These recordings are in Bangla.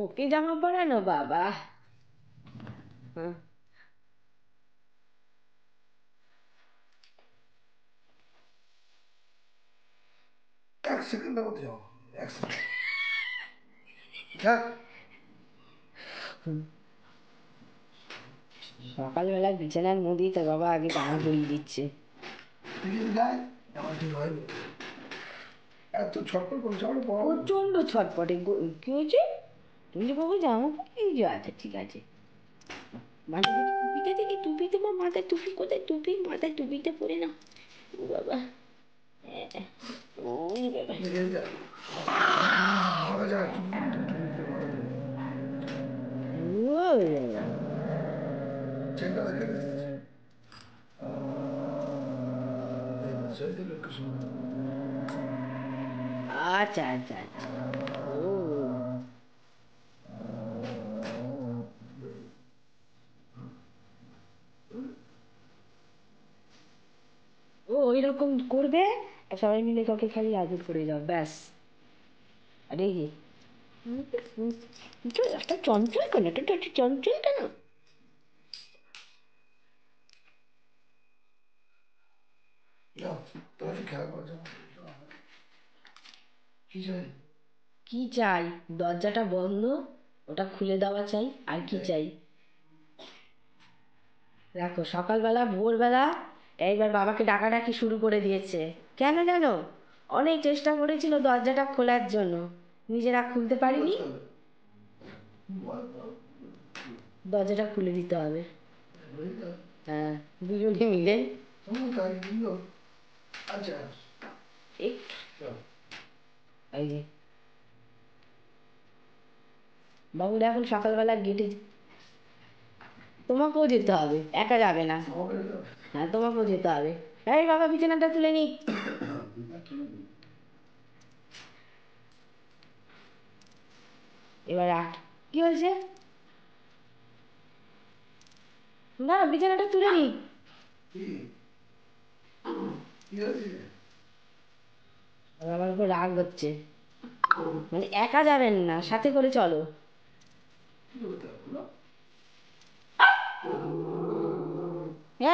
ওকে জামা পরানো বাবা। হ্যাঁ, এক সেকেন্ডের মধ্যে যাও, এক সেকেন্ড। যাক, সকালবেলা বিছানার মধ্যেই তোর বাবা আগে জামা পরিয়ে দিচ্ছে। টিফিন খায়, আমার ঠিক হয়নি। এত ছটফট করছে আমার বড়। প্রচন্ড ছটপটে। কি হয়েছে? তুমি যে বাবা জামা পরিয়ে দিয়েছো? আচ্ছা ঠিক আছে। মাথায় টুপিটা দেখি, টুপি তোমার মাথায় টুপি কোথায়? টুপি মাথায় টুপিটা পরে নাও। ও বাবা, ওই বাবা। ভালো যায়, তুমি ভালো যায়। ওই বাবা। চেনটা দেখে দিয়েছে। সেই দিল একটু সময়। আচ্ছা আচ্ছা আচ্ছা। ও ও ওইরকম করবে, আর সবাই মিলে কাউকে খালি আদর করে যাও, ব্যাস। আরে একটা চঞ্চল কেন? এটা একটা চঞ্চল কেন? যাও, তোমার খেলা করো, যাও। কি চাই? কি চাই? দরজাটা বন্ধ, ওটা খুলে দেওয়া চাই। আর কি চাই? দেখো সকালবেলা ভোরবেলা এইবার বাবাকে ডাকাডাকি শুরু করে দিয়েছে। কেন জানো? অনেক চেষ্টা করেছিল দরজাটা খোলার জন্য, নিজেরা খুলতে পারিনি। দরজাটা খুলে দিতে হবে। হ্যাঁ, দুজনে মিলে। আচ্ছা, এই যে বাবুরা এখন সকালবেলা গেটে, তোমাকেও যেতে হবে, একা যাবে না। হ্যাঁ, তোমাকেও যেতে হবে। এই বাবা বিছানাটা তুলে নি। এবার কি হয়েছে? না, বিছানাটা তুলে নি। আমার উপর রাগ হচ্ছে, মানে একা যাবেন না, সাথে করে চলো।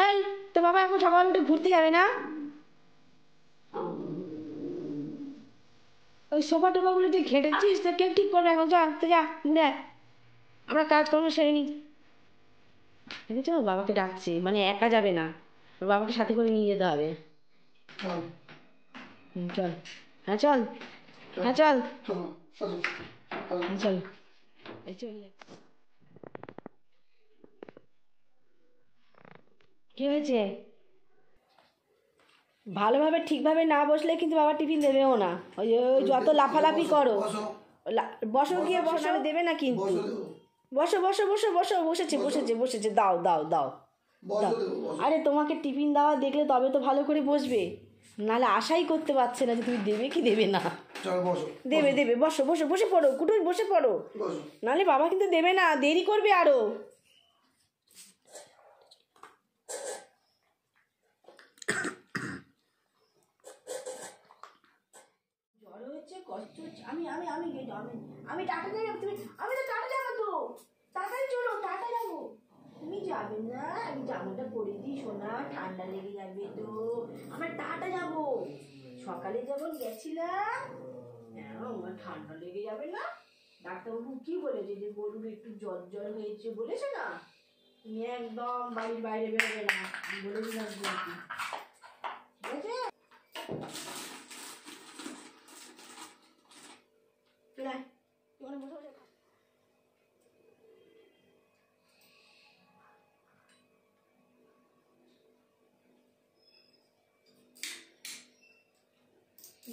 এই তো বাবা এখন সকাল উঠে ঘুরতে যাবে না? ওই সোফা টোফাগুলো যে ঘেঁটেছিস তা কে ঠিক করবে এখন? যা তো, যা ঘুরে আয়। আমরা কাজকর্ম সেরে নিই। দেখেছো বাবাকে ডাকছে, মানে একা যাবে না, ওর বাবাকে সাথে করে নিয়ে যেতে হবে। চল। হ্যাঁ চল, হ্যাঁ চল, হ্যাঁ চল, এই চল। কি হয়েছে? ভালোভাবে ঠিকভাবে না বসলে কিন্তু বাবা টিফিন দেবেও না। ওই ওই যত লাফালাফি করো। বসো, গিয়ে বসো, নাহলে দেবে না কিন্তু। বসো বসো বসো বসো, বসেছে বসেছে বসেছে, দাও দাও দাও দাও। আরে তোমাকে টিফিন দেওয়া দেখলে তবে তো ভালো করে বসবে, নাহলে আশাই করতে পারছে না যে তুমি দেবে কি দেবে না। দেবে দেবে, বসো বসো, বসে পড়ো কুটুর, বসে পড়ো, নাহলে বাবা কিন্তু দেবে না, দেরি করবে আরো। জ্বর হচ্ছে, কষ্ট হচ্ছে। আমি আমি আমি আমি আমি টাটা যাবো, তুমি? আমি তো টাটা যাবো তো, তাড়াতাড়ি চলো, টাটা যাবো। তুমি যাবে না? আমি জামাটা পরে দিই সোনা, ঠান্ডা লেগে যাবে তো। আমরা টাটা যাবো, সকালে যখন গেছিলাম। আমার ঠান্ডা লেগে যাবে না? ডাক্তারবাবু কি বলেছে যে গরুর একটু জ্বর জ্বর হয়েছে বলেছে না? তুমি একদম বাড়ির বাইরে বেরোবে না, বলে দিলাম। ঠিক আছে?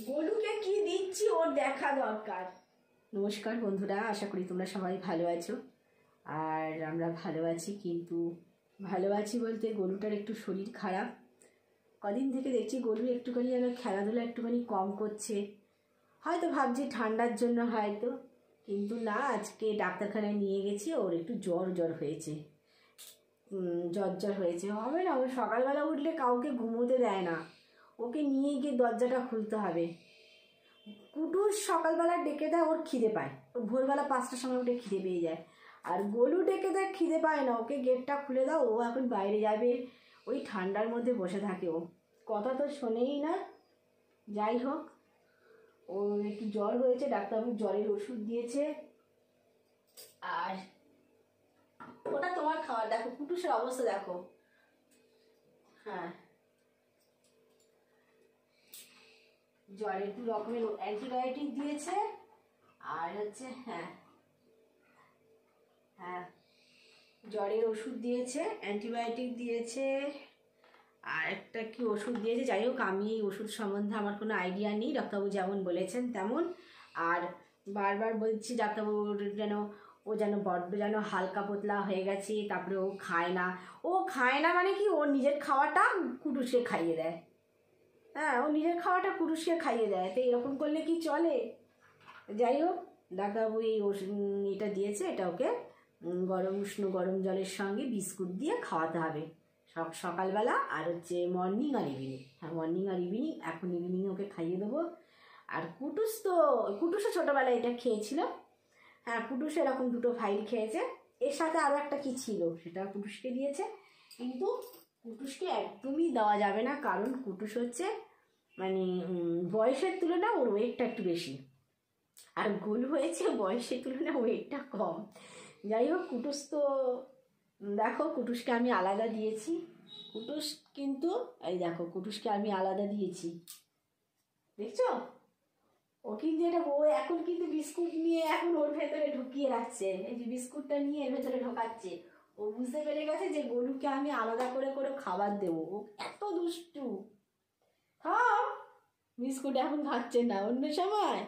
গোলুকে কি দিচ্ছি ওর দেখা দরকার। নমস্কার বন্ধুরা, আশা করি তোমরা সবাই ভালো আছো। আর আমরা ভালো আছি, কিন্তু ভালো আছি বলতে গরুটার একটু শরীর খারাপ। কদিন থেকে দেখছি গরু একটুখানি যেন খেলাধুলা একটুখানি কম করছে, হয়তো ভাবছি ঠান্ডার জন্য হয়তো, কিন্তু না, আজকে ডাক্তারখানায় নিয়ে গেছি, ওর একটু জ্বর জ্বর হয়েছে। জ্বর জ্বর হয়েছে, হবে না, ও সকালবেলা উঠলে কাউকে ঘুমোতে দেয় না, ওকে নিয়ে গিয়ে দরজাটা খুলতে হবে। কুটুস সকালবেলা ডেকে দেয়, ওর খিদে পায়, ওর ভোরবেলা 5টার সময় উঠে খিদে পেয়ে যায়। আর গোলু ডেকে দেয়, খিদে পায় না, ওকে গেটটা খুলে দাও, ও এখন বাইরে যাবে, ওই ঠান্ডার মধ্যে বসে থাকে, ও কথা তো শোনেই না। যাই হোক, ওর একটু জ্বর হয়েছে, ডাক্তারবাবু জ্বরের ওষুধ দিয়েছে। আর ওটা তোমার খাওয়ার, দেখো কুটুসের অবস্থা দেখো। হ্যাঁ, জ্বরের 2 রকমের অ্যান্টিবায়োটিক দিয়েছে। আর হচ্ছে হ্যাঁ হ্যাঁ জ্বরের ওষুধ দিয়েছে, অ্যান্টিবায়োটিক দিয়েছে, আর একটা কি ওষুধ দিয়েছে। যাই হোক, আমি এই ওষুধ সম্বন্ধে আমার কোনো আইডিয়া নেই, ডাক্তারবাবু যেমন বলেছেন তেমন। আর বারবার বলছি ডাক্তারবাবুর ও যেন বড্ড যেন হালকা পাতলা হয়ে গেছে, তারপরে ও খায় না। ও খায় না মানে কি, ওর নিজের খাওয়াটা কুটুসকে খাইয়ে দেয়। হ্যাঁ, ও নিজের খাওয়াটা কুটুসকে খাইয়ে দেয়, তো এরকম করলে কি চলে? যাই হোক, ডাক্তারবাবু এই এটা দিয়েছে, এটা ওকে উষ্ণ গরম জলের সঙ্গে বিস্কুট দিয়ে খাওয়াতে হবে সকালবেলা, আর হচ্ছে মর্নিং আর ইভিনিং। হ্যাঁ, মর্নিং আর ইভিনিং, এখন ইভিনিং ওকে খাইয়ে দেবো। আর কুটুসও ছোটোবেলায় এটা খেয়েছিল। হ্যাঁ, কুটুস এরকম 2টো ফাইল খেয়েছে, এর সাথে আরও একটা কি ছিল সেটা কুটুসকে দিয়েছে। কিন্তু কুটুসকে একদমই দেওয়া যাবে না, কারণ কুটুস হচ্ছে মানে বয়সের তুলনায় ওর ওয়েটটা একটু বেশি, আর গোল হয়েছে বয়সের তুলনায় ওয়েটটা কম। যাই হোক, কুটুস তো দেখো, কুটুসকে আমি আলাদা দিয়েছি। কুটুস কিন্তু এই দেখো, কুটুসকে আমি আলাদা দিয়েছি, দেখছো? ও কিন্তু ও এখন কিন্তু বিস্কুট নিয়ে এখন ওর ভেতরে ঢুকিয়ে রাখছে, এই যে বিস্কুটটা নিয়ে এর ভেতরে ঢোকাচ্ছে। ও বুঝতে পেরে গেছে যে গরুকে আমি আলাদা করে করে খাবার দেবো। ও এত দুষ্টু। খাও বিস্কুট, এখন খাচ্ছে না, অন্য সময়।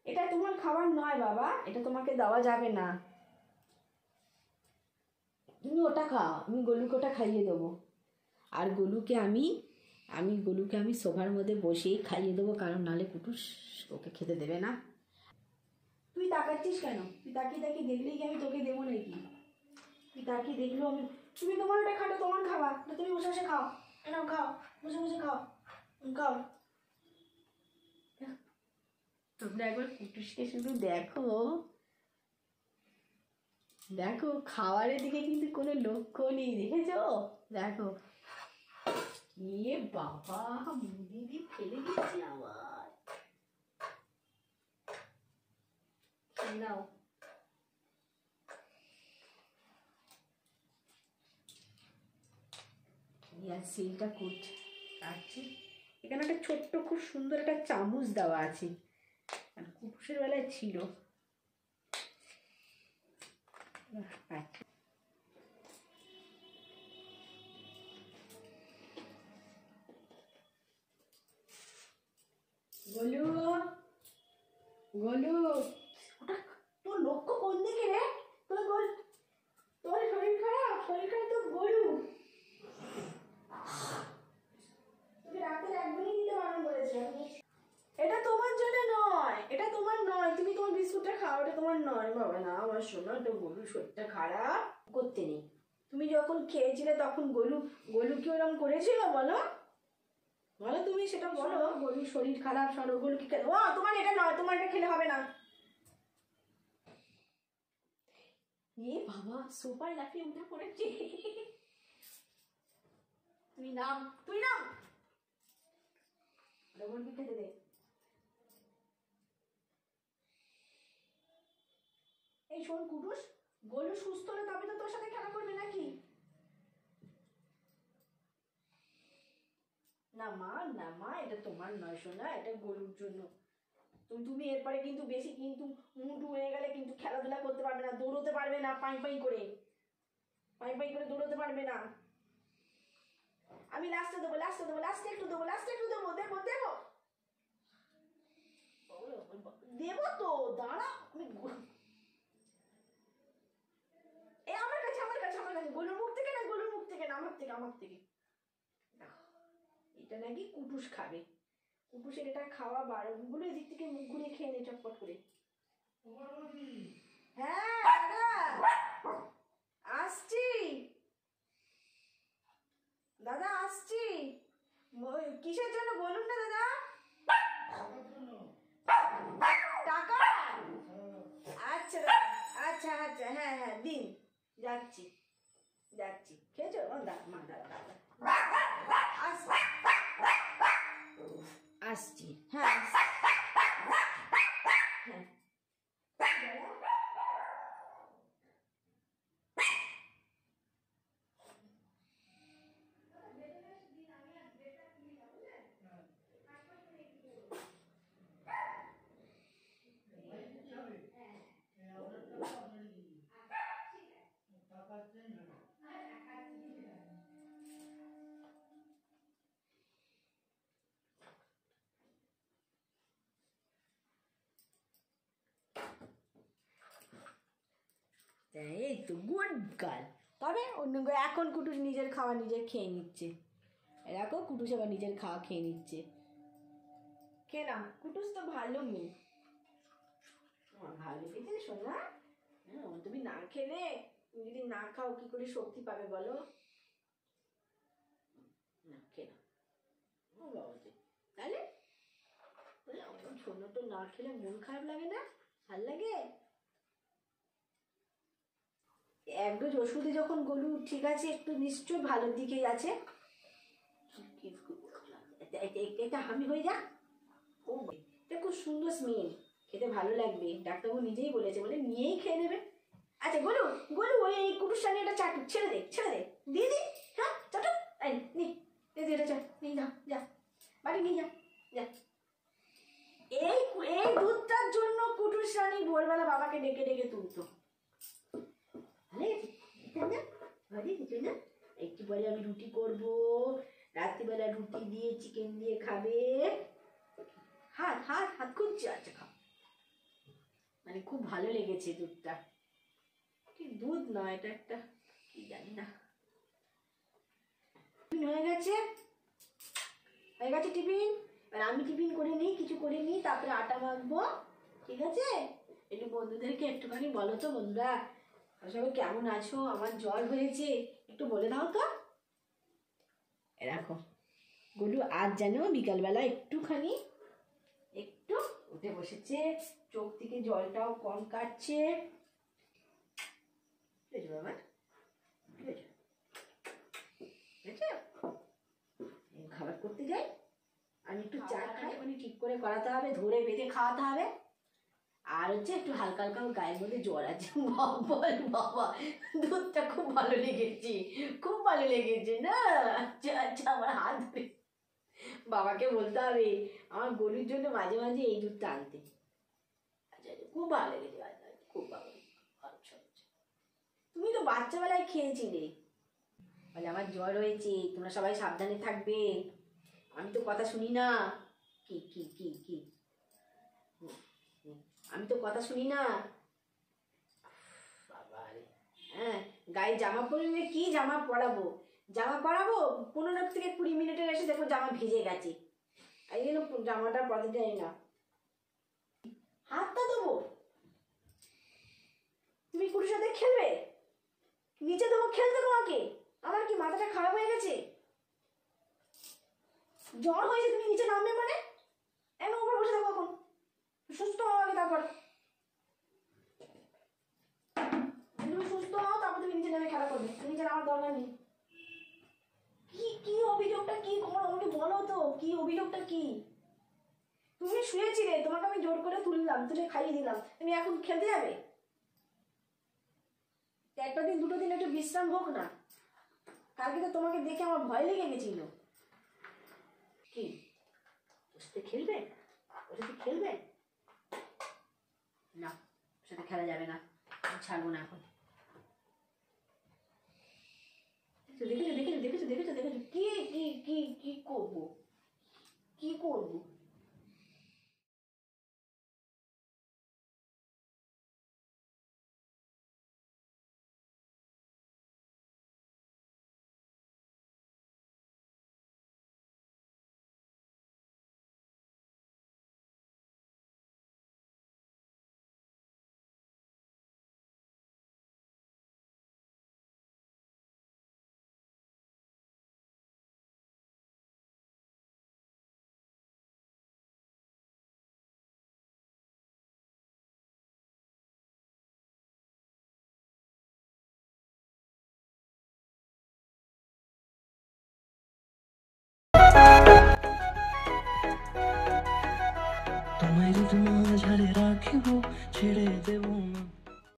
এটা তোমার খাবার নয় বাবা, এটা তোমাকে দেওয়া যাবে না, তুমি ওটা খাও, আমি গলুকে ওটা খাইয়ে দেবো। আর গলুকে আমি সোফার মধ্যে বসেই খাইয়ে দেবো, কারণ নাহলে কুটুস ওকে খেতে দেবে না। তুই তাকাচ্ছিস কেন? তুই তাকিয়ে দেখলেই কি আমি তোকে দেবো নাকি? তুই তাকিয়ে দেখলেও আমি, তুমি তোমার ওটা খাটো, তোমার খাবার তুমি বসে বসে খাও, এনাও খাও, বসে বসে খাও, খাও। তোমরা একবার কুটুসকে শুধু দেখো, দেখো খাবারের দিকে কিন্তু কোনো লক্ষ্য নেই, দেখেছো? দেখো, ইয়ে বাবা, মুড়ি দিয়ে ফেলে দিচ্ছি আবার। নাও, সিলটা কাটছি। এখানে একটা ছোট্ট খুব সুন্দর একটা চামচ দেওয়া আছে, আর কুটুসের বেলায় ছিল। গোলু, গোলু, ওটা তোর লক্ষ্য কোন দিকে রে? তোর শরীর খারাপ, তো গোলু তোকে রাতে একদমই দিতে বারণ করেছে। এটা তোমার জন্য নয়, এটা তোমার নয়, তুমি তোমার বিস্কুটটা খাও, এটা তোমার নয় বাবা। না আমার শোনো, তো গরুর শরীরটা খারাপ করতে নেই। তুমি যখন খেয়েছিলে তখন গোলু কি ওরকম করেছিল বলো? বলো তুমি সেটা বলো। গরুর শরীর খারাপ, সরো গোলু কি ও তোমার এটা নয়, তোমার এটা খেলে হবে না। এ বাবা, সোফায় লাফিয়ে উঠে পড়েছে। তুই নাম গোলুকে খেতে দে। এই শোন কুটুস, গোলু সুস্থ হলে তবে তো তোর সাথে খেলা করবে নাকি? না মা, এটা তোমার নয় শোনা, এটা গরুর জন্য। তুমি এরপরে কিন্তু বেশি কিন্তু মুটু হয়ে গেলে কিন্তু খেলাধুলা করতে পারবে না, দৌড়তে পারবে না, পাই করে দৌড়তে পারবে না। আমি লাস্টে একটু দেবো, দেবো তো, দাঁড়া। আমার কাছে গরুর মুখ থেকে না, আমার থেকে। এটা নাকি কুটুস খাবে, কুটুসের এটা খাওয়া বারণগুলো, এদিক থেকে মুখ ঘুরিয়ে খেয়ে নে চটপট করে। হ্যাঁ দাদা, আসছি দাদা, আসছি। কিসের জন্য বলুন না দাদা? হ্যাঁ হ্যাঁ দিন, যাচ্ছি যাচ্ছি, খেয়েছো? মা দাঁড়া, আসছি আসছি, হ্যাঁ হ্যাঁ। এই তো গুড গার্ল। তবে অন্য এখন কুটুস নিজের খাওয়া নিজে খেয়ে নিচ্ছে, এরকম কুটুস আবার নিজের খাওয়া খেয়ে নিচ্ছে। খেয়ে না, কুটুস তো ভালো মেয়ে, ভালো লেগেছে শোনা। তুমি না খেলে, তুমি যদি না খাও কি করে শক্তি পাবে বলো? না খেয়ে না বাবা, তাহলে শোনো তো, না খেলে মন খারাপ লাগে না? ভাল লাগে। এক ডোজ ওষুধে যখন গলু ঠিক আছে, একটু নিশ্চয় ভালোর দিকেই আছে। এটা হামি হয়ে যা। ও এটা খুব সুন্দর স্মেল, খেতে ভালো লাগবে। ডাক্তারবাবু নিজেই বলেছে, বলে নিয়েই খেয়ে নেবে। আচ্ছা গলু, গলু ওই কুটুর সামনে এটা চাটু, ছেড়ে দে ছেড়ে দে, দিয়ে দি। হ্যাঁ চাটু, এই নি এটা চা নিয়ে যা, যা বাড়ি নিয়ে যা, যা। এই এই দুধটার জন্য কুটুর রানী ভোরবেলা বাবাকে ডেকে ডেকে তুলতো। একটু পরে আমি রুটি করব, রাত্রিবেলা রুটি দিয়ে চিকেন দিয়ে খাবে। হাত হাত হাত খুঁজছে, আচ্ছা খাও। মানে খুব ভালো লেগেছে দুধটা। কি দুধ নয়, এটা একটা কি জানি না। হয়ে গেছে, হয়ে গেছে টিফিন। আর আমি টিফিন করে নিই, কিছু করে নিই, তারপরে আটা মাখবো। ঠিক আছে? একটু বন্ধুদেরকে একটুখানি বলো তো, বন্ধুরা সবাই কেমন আছো? আমার জ্বর হয়েছে, একটু বলে দাও তো। এরকম গলু আজ যেন বিকালবেলা একটুখানি একটু উঠে বসেছে, চোখ থেকে জলটাও কম কাটছে। বাবা খাবার করতে যাই, আমি একটু চা খাই, মানে ঠিক করে করাতে হবে, ধরে বেঁধে খাওয়াতে হবে। আর হচ্ছে একটু হালকা হালকা গায়ের মধ্যে জ্বর আছে। বাবা দুধটা খুব ভালো লেগেছে, খুব ভালো লেগেছে না? আচ্ছা আচ্ছা, আমার হাত ধরে বাবাকে বলতে হবে আমার গরুর জন্য মাঝে মাঝে এই দুধটা আনতে। আচ্ছা আচ্ছা, খুব ভালো লেগেছে, খুব ভালো। আচ্ছা আচ্ছা, তুমি তো বাচ্চাবেলায় খেয়েছিলে। বলে আমার জ্বর হয়েছে, তোমরা সবাই সাবধানে থাকবে, আমি তো কথা শুনি না। কি কি কি কি আমি তো কথা শুনি না। হ্যাঁ, গায়ে জামা পরলে কি জামা পরাবো, জামা পরাবো 15 থেকে 20 মিনিটের, এসে দেখো জামা ভিজে গেছে। এই জন্য জামাটা পরাতে যাই না। হাতটা দেবো, তুমি কুটির সাথে খেলবে, নিচে দেবো খেলতে তোমাকে? আমার কি মাথাটা খারাপ হয়ে গেছে? জ্বর হয়েছে, তুমি নিচে নামবে মানে? এমন উপর বসে থাকো, এখন সুস্থ হওয়া আগে, তারপর তুমি সুস্থ হও, তারপর তুমি নিচে নেমে খেলা করবে। নিচে নামার দরকার নেই। কি কি অভিযোগটা কি করো আমাকে বলো তো, কি অভিযোগটা কি? তুমি শুয়েছিলে, তোমাকে আমি জোর করে তুললাম, তুলে খাইয়ে দিলাম, তুমি এখন খেলতে যাবে? একটা দিন দুটো দিন একটু বিশ্রাম হোক না। কালকে তো তোমাকে দেখে আমার ভয় লেগে গেছিল। কি ওর সাথে খেলবে? ওর সাথে খেলবে না? ওর সাথে খেলা যাবে না, আমি ছাড়বো না এখন। দেখেছো দেখেছো দেখেছো দেখেছো দেখেছো, কি কি কি কি করবো, কি করবো? তোমায় যদি মাঝারে রাখিব ছেড়ে দেব না।